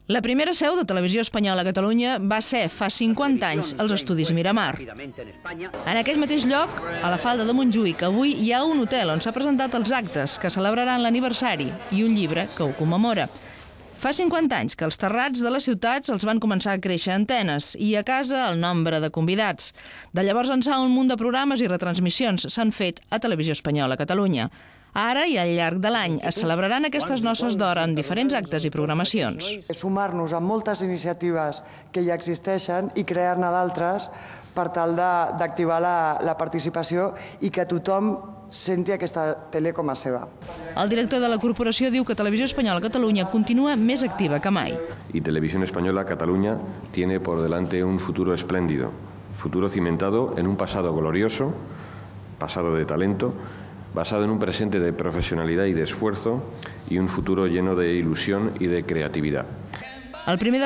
La primera seu de Televisió Espanyola a Catalunya va ser fa 50 anys als Estudis Miramar. En aquell mateix lloc, a la Falda de Montjuïc, avui hi ha un hotel on s'ha presentat els actes que celebraran l'aniversari i un llibre que ho commemora. Fa 50 anys que els terrats de les ciutats els van començar a créixer antenes i a casa el nombre de convidats. De llavors ençà un munt de programes i retransmissions s'han fet a Televisió Espanyola a Catalunya. Ara i al llarg de l'any es celebraran aquestes noces d'hora en diferents actes i programacions. Sumar-nos a moltes iniciatives que ja existeixen i crear-ne d'altres per tal d'activar la participació i que tothom senti aquesta tele com a seva. El director de la corporació diu que Televisió Espanyola a Catalunya continua més activa que mai. Y Televisión Española Cataluña tiene por delante un futuro espléndido, futuro cimentado en un pasado glorioso, pasado de talento, basado en un presente de profesionalidad y de esfuerzo y un futuro lleno de ilusión y de creatividad. El primer dels